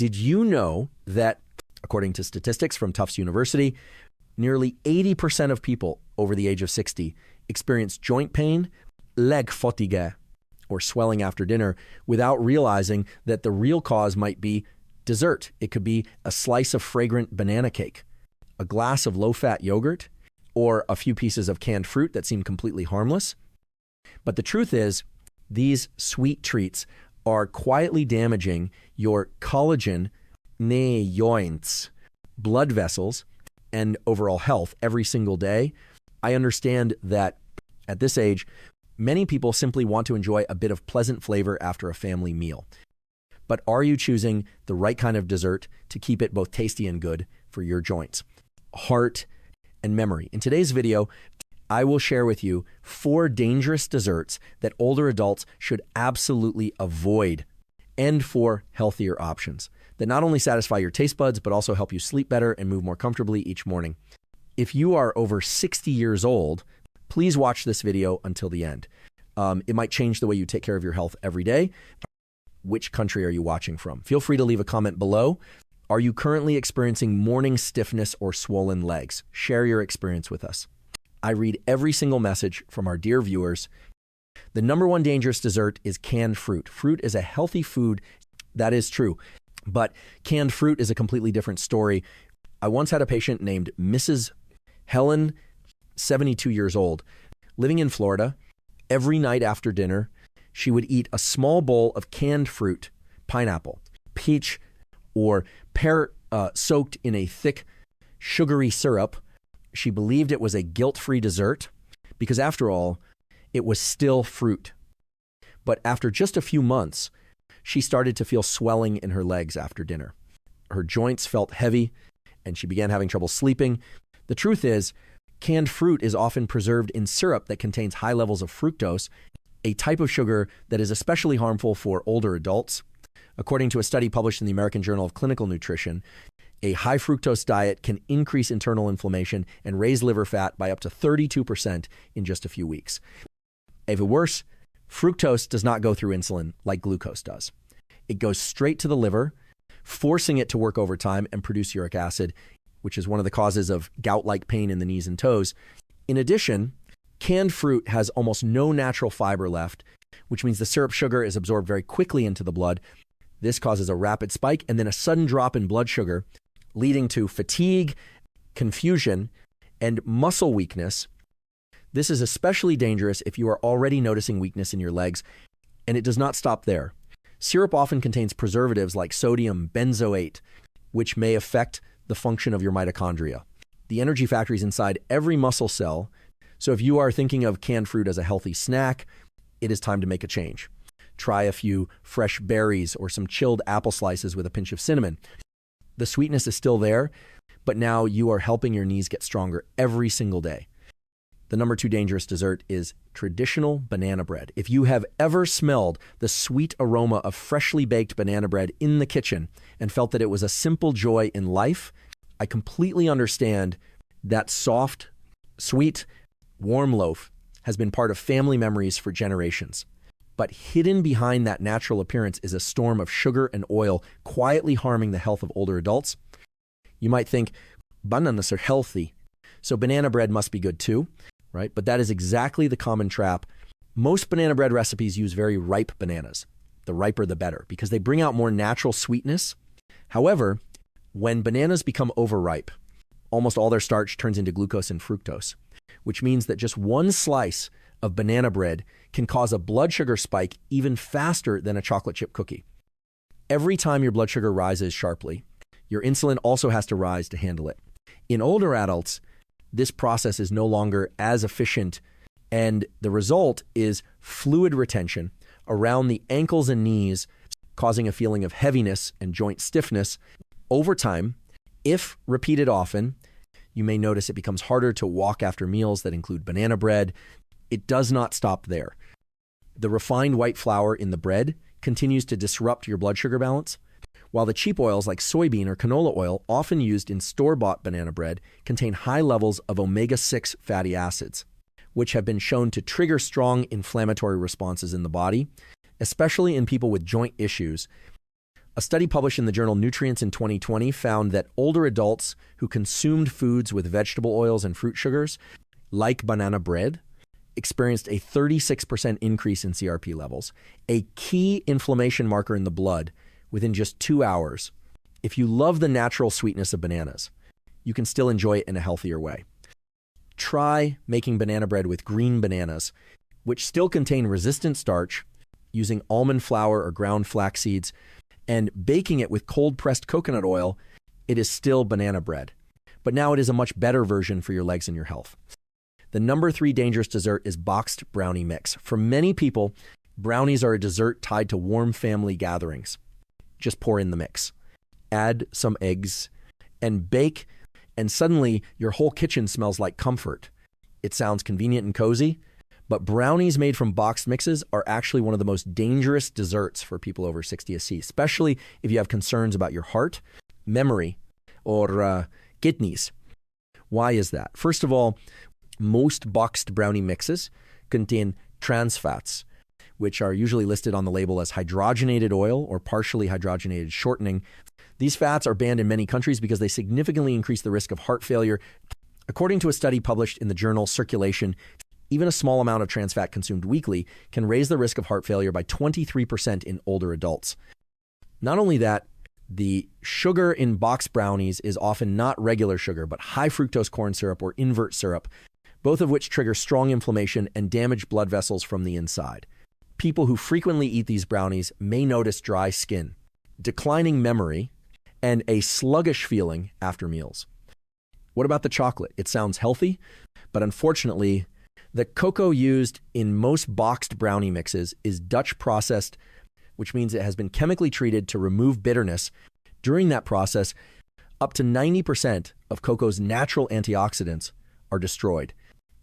Did you know that, according to statistics from Tufts University, nearly 80% of people over the age of 60 experience joint pain, leg fatigue, or swelling after dinner without realizing that the real cause might be dessert. It could be a slice of fragrant banana cake, a glass of low-fat yogurt, or a few pieces of canned fruit that seem completely harmless. But the truth is, these sweet treats are quietly damaging your collagen, joints, blood vessels, and overall health every single day. I understand that at this age, many people simply want to enjoy a bit of pleasant flavor after a family meal. But are you choosing the right kind of dessert to keep it both tasty and good for your joints, heart, and memory? In today's video, I will share with you 4 dangerous desserts that older adults should absolutely avoid, and 4 healthier options that not only satisfy your taste buds, but also help you sleep better and move more comfortably each morning. If you are over 60 years old, please watch this video until the end. It might change the way you take care of your health every day. Which country are you watching from? Feel free to leave a comment below. Are you currently experiencing morning stiffness or swollen legs? Share your experience with us. I read every single message from our dear viewers. The number 1 dangerous dessert is canned fruit. Fruit is a healthy food. That is true. But canned fruit is a completely different story. I once had a patient named Mrs. Helen, 72 years old, living in Florida. Every night after dinner, she would eat a small bowl of canned fruit, pineapple, peach, or pear soaked in a thick, sugary syrup. She believed it was a guilt-free dessert because, after all, it was still fruit. But after just a few months, she started to feel swelling in her legs after dinner. Her joints felt heavy, and she began having trouble sleeping. The truth is, canned fruit is often preserved in syrup that contains high levels of fructose, a type of sugar that is especially harmful for older adults. According to a study published in the American Journal of Clinical Nutrition, a high fructose diet can increase internal inflammation and raise liver fat by up to 32% in just a few weeks. Even worse, fructose does not go through insulin like glucose does. It goes straight to the liver, forcing it to work overtime and produce uric acid, which is one of the causes of gout-like pain in the knees and toes. In addition, canned fruit has almost no natural fiber left, which means the syrup sugar is absorbed very quickly into the blood. This causes a rapid spike and then a sudden drop in blood sugar, leading to fatigue, confusion, and muscle weakness. This is especially dangerous if you are already noticing weakness in your legs, and it does not stop there. Syrup often contains preservatives like sodium benzoate, which may affect the function of your mitochondria. The energy factories inside every muscle cell. So if you are thinking of canned fruit as a healthy snack, it is time to make a change. Try a few fresh berries or some chilled apple slices with a pinch of cinnamon. The sweetness is still there, but now you are helping your knees get stronger every single day. The number 2 dangerous dessert is traditional banana bread. If you have ever smelled the sweet aroma of freshly baked banana bread in the kitchen and felt that it was a simple joy in life, I completely understand that soft, sweet, warm loaf has been part of family memories for generations. But hidden behind that natural appearance is a storm of sugar and oil quietly harming the health of older adults. You might think bananas are healthy, so banana bread must be good too, right? But that is exactly the common trap. Most banana bread recipes use very ripe bananas. The riper the better, because they bring out more natural sweetness. However, when bananas become overripe, almost all their starch turns into glucose and fructose, which means that just one slice of banana bread can cause a blood sugar spike even faster than a chocolate chip cookie. Every time your blood sugar rises sharply, your insulin also has to rise to handle it. In older adults, this process is no longer as efficient, and the result is fluid retention around the ankles and knees, causing a feeling of heaviness and joint stiffness. Over time, if repeated often, you may notice it becomes harder to walk after meals that include banana bread. It does not stop there. The refined white flour in the bread continues to disrupt your blood sugar balance, while the cheap oils like soybean or canola oil, often used in store-bought banana bread, contain high levels of omega-6 fatty acids, which have been shown to trigger strong inflammatory responses in the body, especially in people with joint issues A study published in the journal Nutrients in 2020 found that older adults who consumed foods with vegetable oils and fruit sugars, like banana bread, experienced a 36% increase in CRP levels, a key inflammation marker in the blood, within just 2 hours. If you love the natural sweetness of bananas, you can still enjoy it in a healthier way. Try making banana bread with green bananas, which still contain resistant starch, using almond flour or ground flax seeds, and baking it with cold-pressed coconut oil. It is still banana bread, but now it is a much better version for your legs and your health. The number 3 dangerous dessert is boxed brownie mix. For many people, brownies are a dessert tied to warm family gatherings. Just pour in the mix, add some eggs, and bake, and suddenly your whole kitchen smells like comfort. It sounds convenient and cozy, but brownies made from boxed mixes are actually one of the most dangerous desserts for people over 60 SC, especially if you have concerns about your heart, memory, or kidneys. Why is that? First of all, most boxed brownie mixes contain trans fats, which are usually listed on the label as hydrogenated oil or partially hydrogenated shortening. These fats are banned in many countries because they significantly increase the risk of heart failure. According to a study published in the journal Circulation, even a small amount of trans fat consumed weekly can raise the risk of heart failure by 23% in older adults. Not only that, the sugar in boxed brownies is often not regular sugar, but high fructose corn syrup or invert syrup, both of which trigger strong inflammation and damage blood vessels from the inside. People who frequently eat these brownies may notice dry skin, declining memory, and a sluggish feeling after meals. What about the chocolate? It sounds healthy, but unfortunately, the cocoa used in most boxed brownie mixes is Dutch processed, which means it has been chemically treated to remove bitterness. During that process, up to 90% of cocoa's natural antioxidants are destroyed.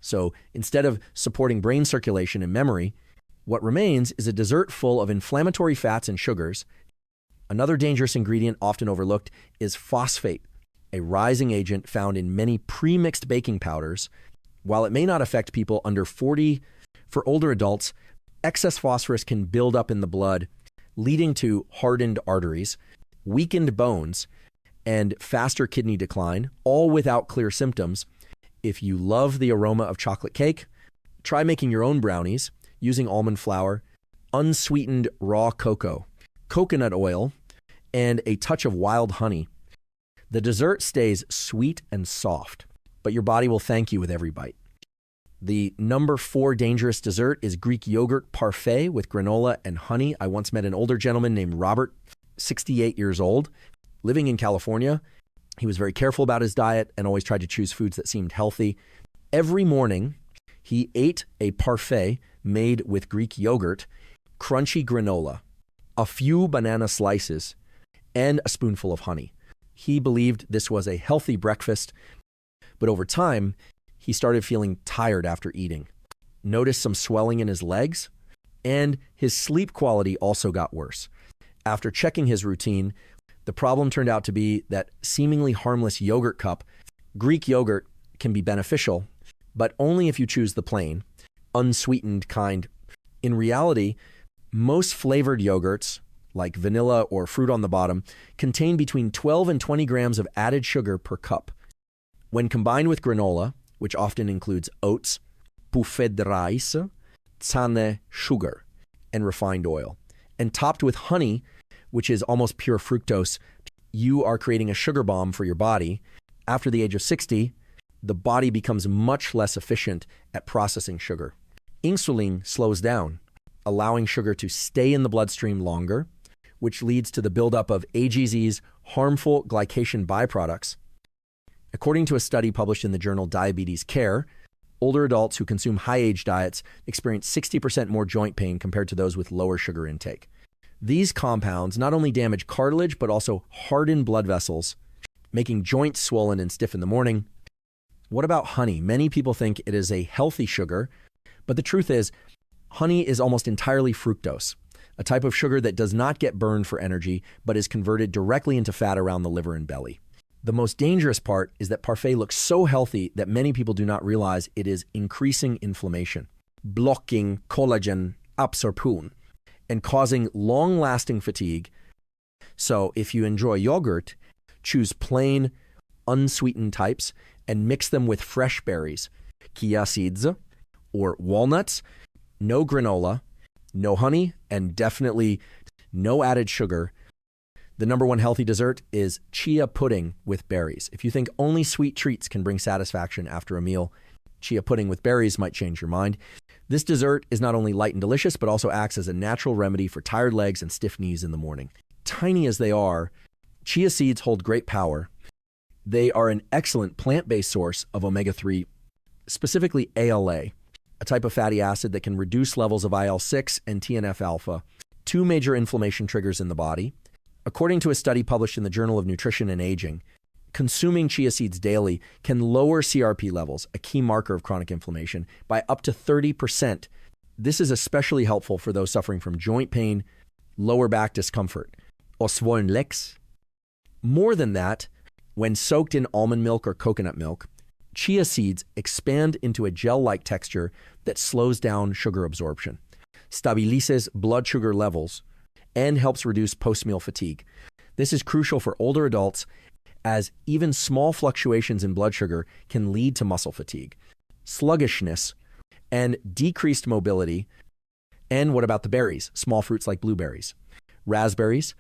So instead of supporting brain circulation and memory, what remains is a dessert full of inflammatory fats and sugars. Another dangerous ingredient often overlooked is phosphate, a rising agent found in many pre-mixed baking powders. While it may not affect people under 40, for older adults, excess phosphorus can build up in the blood, leading to hardened arteries, weakened bones, and faster kidney decline, all without clear symptoms. If you love the aroma of chocolate cake, try making your own brownies using almond flour, unsweetened raw cocoa, coconut oil, and a touch of wild honey. The dessert stays sweet and soft, but your body will thank you with every bite. The number 4 dangerous dessert is Greek yogurt parfait with granola and honey. I once met an older gentleman named Robert, 68 years old, living in California. He was very careful about his diet and always tried to choose foods that seemed healthy. Every morning, he ate a parfait made with Greek yogurt, crunchy granola, a few banana slices, and a spoonful of honey. He believed this was a healthy breakfast, but over time, he started feeling tired after eating, noticed some swelling in his legs, and his sleep quality also got worse. After checking his routine, the problem turned out to be that seemingly harmless yogurt cup, Greek yogurt, can be beneficial, but only if you choose the plain, unsweetened kind. In reality, most flavored yogurts, like vanilla or fruit on the bottom, contain between 12 and 20 grams of added sugar per cup. When combined with granola, which often includes oats, buffet de rice, tzane sugar, and refined oil, and topped with honey, which is almost pure fructose, you are creating a sugar bomb for your body. After the age of 60, the body becomes much less efficient at processing sugar. Insulin slows down, allowing sugar to stay in the bloodstream longer, which leads to the buildup of AGZ's harmful glycation byproducts. According to a study published in the journal Diabetes Care, older adults who consume high-age diets experience 60% more joint pain compared to those with lower sugar intake. These compounds not only damage cartilage, but also harden blood vessels, making joints swollen and stiff in the morning. What about honey? Many people think it is a healthy sugar, but the truth is, honey is almost entirely fructose, a type of sugar that does not get burned for energy, but is converted directly into fat around the liver and belly. The most dangerous part is that parfait looks so healthy that many people do not realize it is increasing inflammation, blocking collagen absorption, and causing long-lasting fatigue. So if you enjoy yogurt, choose plain, unsweetened types and mix them with fresh berries, chia seeds or walnuts, no granola, no honey, and definitely no added sugar. The number one healthy dessert is chia pudding with berries. If you think only sweet treats can bring satisfaction after a meal, chia pudding with berries might change your mind. This dessert is not only light and delicious, but also acts as a natural remedy for tired legs and stiff knees in the morning. Tiny as they are, chia seeds hold great power. They are an excellent plant-based source of omega-3, specifically ALA, a type of fatty acid that can reduce levels of IL-6 and TNF-alpha, two major inflammation triggers in the body. According to a study published in the Journal of Nutrition and Aging, consuming chia seeds daily can lower CRP levels, a key marker of chronic inflammation, by up to 30%. This is especially helpful for those suffering from joint pain, lower back discomfort, or swollen legs. More than that, when soaked in almond milk or coconut milk, chia seeds expand into a gel-like texture that slows down sugar absorption, stabilizes blood sugar levels, and helps reduce post-meal fatigue. This is crucial for older adults, as even small fluctuations in blood sugar can lead to muscle fatigue, sluggishness, and decreased mobility. And what about the berries? Small fruits like blueberries, raspberries,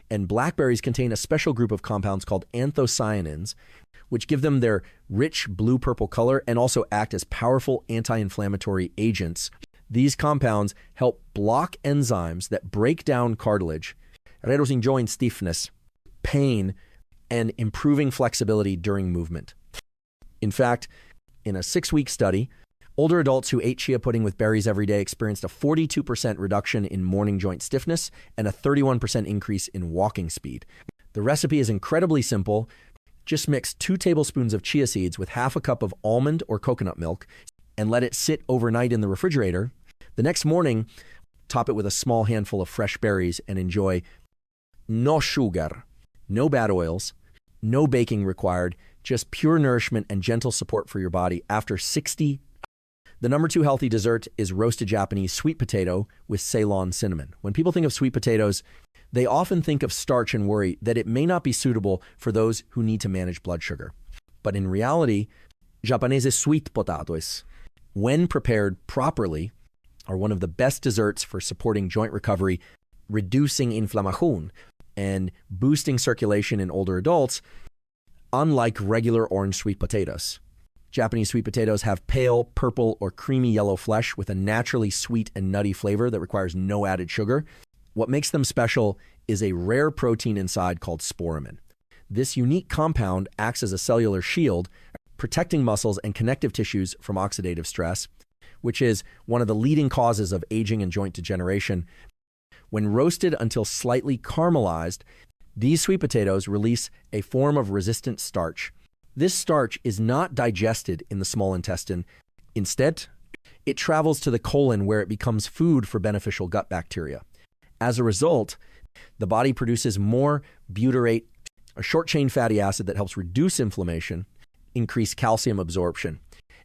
and blackberries contain a special group of compounds called anthocyanins, which give them their rich blue-purple color and also act as powerful anti-inflammatory agents. These compounds help block enzymes that break down cartilage, reducing joint stiffness, pain, and improving flexibility during movement. In fact, in a 6-week study, older adults who ate chia pudding with berries every day experienced a 42% reduction in morning joint stiffness and a 31% increase in walking speed. The recipe is incredibly simple. Just mix 2 tablespoons of chia seeds with half a cup of almond or coconut milk and let it sit overnight in the refrigerator. The next morning, top it with a small handful of fresh berries and enjoy no sugar, no bad oils, no baking required, just pure nourishment and gentle support for your body after 60. The number 2 healthy dessert is roasted Japanese sweet potato with Ceylon cinnamon. When people think of sweet potatoes, they often think of starch and worry that it may not be suitable for those who need to manage blood sugar. But in reality, Japanese sweet potatoes, when prepared properly, are one of the best desserts for supporting joint recovery, reducing inflammation, and boosting circulation in older adults, unlike regular orange sweet potatoes. Japanese sweet potatoes have pale, purple, or creamy yellow flesh with a naturally sweet and nutty flavor that requires no added sugar. What makes them special is a rare protein inside called sporamin. This unique compound acts as a cellular shield, protecting muscles and connective tissues from oxidative stress, which is one of the leading causes of aging and joint degeneration. When roasted until slightly caramelized, these sweet potatoes release a form of resistant starch. This starch is not digested in the small intestine. Instead, it travels to the colon where it becomes food for beneficial gut bacteria. As a result, the body produces more butyrate, a short-chain fatty acid that helps reduce inflammation, increase calcium absorption,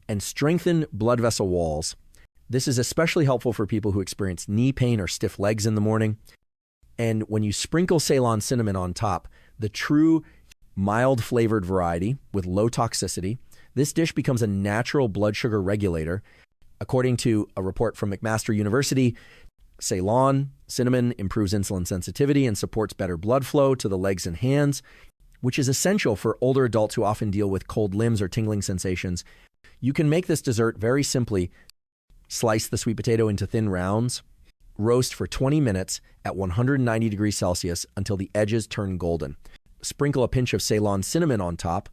and strengthen blood vessel walls. This is especially helpful for people who experience knee pain or stiff legs in the morning. And when you sprinkle Ceylon cinnamon on top, the true mild flavored variety with low toxicity, this dish becomes a natural blood sugar regulator. According to a report from McMaster University, Ceylon cinnamon improves insulin sensitivity and supports better blood flow to the legs and hands, which is essential for older adults who often deal with cold limbs or tingling sensations. You can make this dessert very simply. Slice the sweet potato into thin rounds, roast for 20 minutes at 190 degrees Celsius until the edges turn golden. Sprinkle a pinch of Ceylon cinnamon on top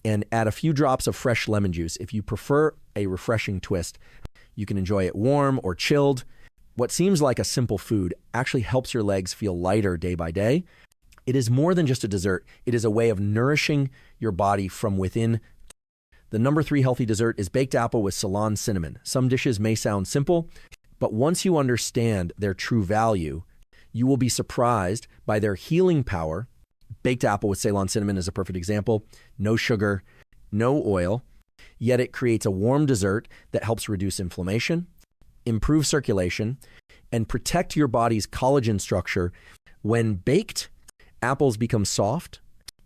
and add a few drops of fresh lemon juice. If you prefer a refreshing twist, you can enjoy it warm or chilled. What seems like a simple food actually helps your legs feel lighter day by day. It is more than just a dessert. It is a way of nourishing your body from within. The number 3 healthy dessert is baked apple with Ceylon cinnamon. Some dishes may sound simple, but once you understand their true value, you will be surprised by their healing power. Baked apple with Ceylon cinnamon is a perfect example. No sugar, no oil, yet it creates a warm dessert that helps reduce inflammation, improve circulation, and protect your body's collagen structure. When baked Apples become soft,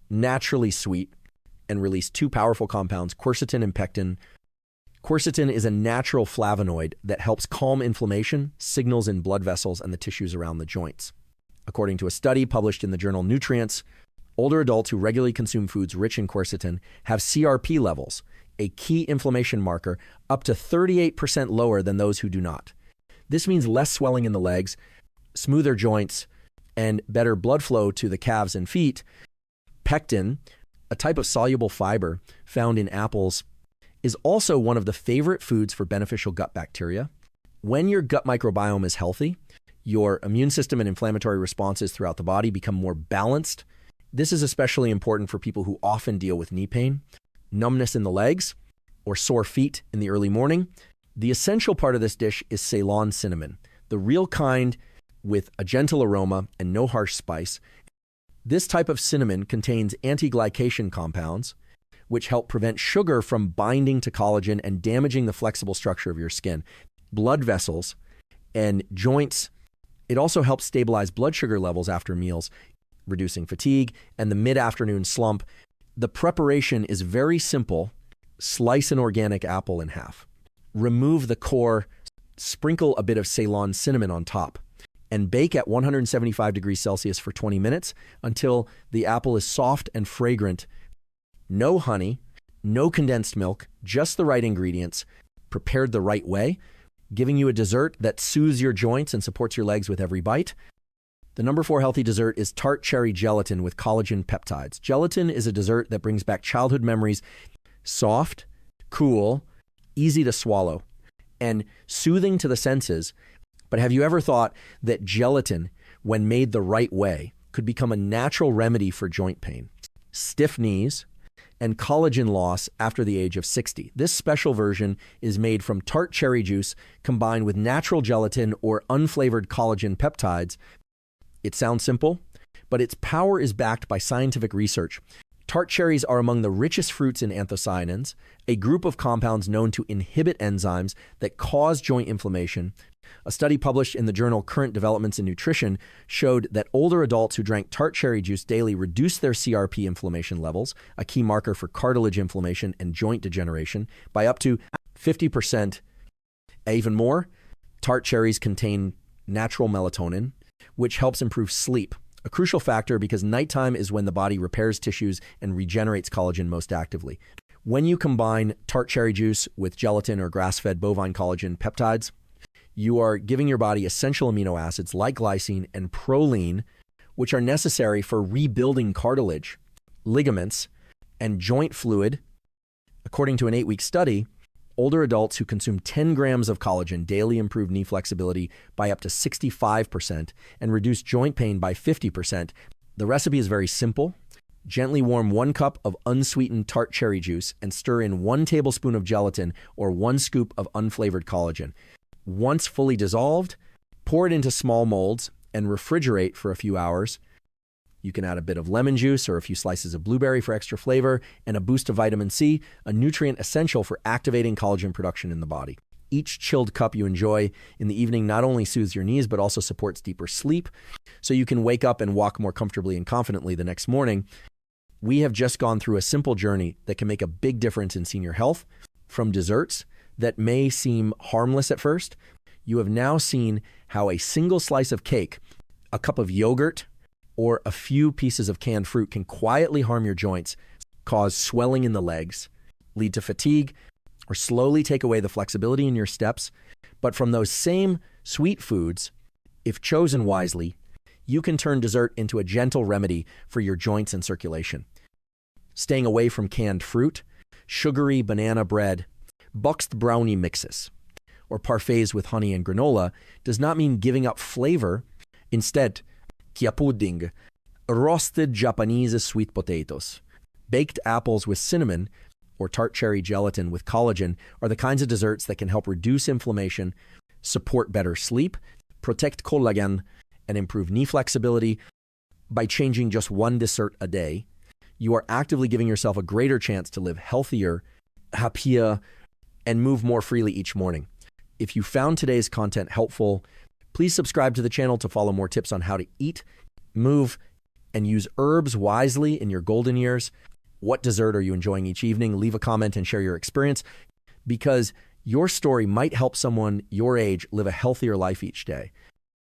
naturally sweet, and release two powerful compounds, quercetin and pectin. Quercetin is a natural flavonoid that helps calm inflammation, signals in blood vessels, and the tissues around the joints. According to a study published in the journal Nutrients, older adults who regularly consume foods rich in quercetin have CRP levels, a key inflammation marker, up to 38% lower than those who do not. This means less swelling in the legs, smoother joints, and better blood flow to the calves and feet. Pectin, a type of soluble fiber found in apples, is also one of the favorite foods for beneficial gut bacteria. When your gut microbiome is healthy, your immune system and inflammatory responses throughout the body become more balanced. This is especially important for people who often deal with knee pain, numbness in the legs, or sore feet in the early morning. The essential part of this dish is Ceylon cinnamon, the real kind with a gentle aroma and no harsh spice. This type of cinnamon contains anti-glycation compounds, which help prevent sugar from binding to collagen and damaging the flexible structure of your skin, blood vessels, and joints. It also helps stabilize blood sugar levels after meals, reducing fatigue and the mid-afternoon slump. The preparation is very simple. Slice an organic apple in half. Remove the core, sprinkle a bit of Ceylon cinnamon on top, and bake at 175 degrees Celsius for 20 minutes until the apple is soft and fragrant. No honey, no condensed milk, just the right ingredients, prepared the right way, giving you a dessert that soothes your joints and supports your legs with every bite. The number 4 healthy dessert is tart cherry gelatin with collagen peptides. Gelatin is a dessert that brings back childhood memories, soft, cool, easy to swallow, and soothing to the senses. But have you ever thought that gelatin, when made the right way, could become a natural remedy for joint pain, stiff knees, and collagen loss after the age of 60? This special version is made from tart cherry juice combined with natural gelatin or unflavored collagen peptides. It sounds simple, but its power is backed by scientific research. Tart cherries are among the richest fruits in anthocyanins, a group of compounds known to inhibit enzymes that cause joint inflammation. A study published in the journal Current Developments in Nutrition showed that older adults who drank tart cherry juice daily reduced their CRP inflammation levels, a key marker for cartilage inflammation and joint degeneration, by up to 50%. Even more, tart cherries contain natural melatonin, which helps improve sleep, a crucial factor because nighttime is when the body repairs tissues and regenerates collagen most actively. When you combine tart cherry juice with gelatin or grass-fed bovine collagen peptides, you are giving your body essential amino acids like glycine and proline, which are necessary for rebuilding cartilage, ligaments, and joint fluid. According to an 8-week study, older adults who consume 10 grams of collagen daily improved knee flexibility by up to 65% and reduced joint pain by 50%. The recipe is very simple. Gently warm 1 cup of unsweetened tart cherry juice and stir in 1 tablespoon of gelatin or 1 scoop of unflavored collagen. Once fully dissolved, pour it into small molds and refrigerate for a few hours. You can add a bit of lemon juice or a few slices of blueberry for extra flavor and a boost of vitamin C, a nutrient essential for activating collagen production in the body. Each chilled cup you enjoy in the evening not only soothes your knees, but also supports deeper sleep, so you can wake up and walk more comfortably and confidently the next morning. We have just gone through a simple journey that can make a big difference in senior health. From desserts that may seem harmless at first, you have now seen how a single slice of cake, a cup of yogurt, or a few pieces of canned fruit can quietly harm your joints, cause swelling in the legs, lead to fatigue, or slowly take away the flexibility in your steps. But from those same sweet foods, if chosen wisely, you can turn dessert into a gentle remedy for your joints and circulation. Staying away from canned fruit, sugary banana bread, boxed brownie mixes, or parfaits with honey and granola does not mean giving up flavor. Instead, kia pudding, roasted Japanese sweet potatoes, baked apples with cinnamon, or tart cherry gelatin with collagen are the kinds of desserts that can help reduce inflammation, support better sleep, protect collagen, and improve knee flexibility. By changing just 1 dessert a day, you are actively giving yourself a greater chance to live healthier, happier, and move more freely each morning. If you found today's content helpful, please subscribe to the channel to follow more tips on how to eat, move, and use herbs wisely in your golden years? What dessert are you enjoying each evening? Leave a comment and share your experience, because your story might help someone your age live a healthier life each day.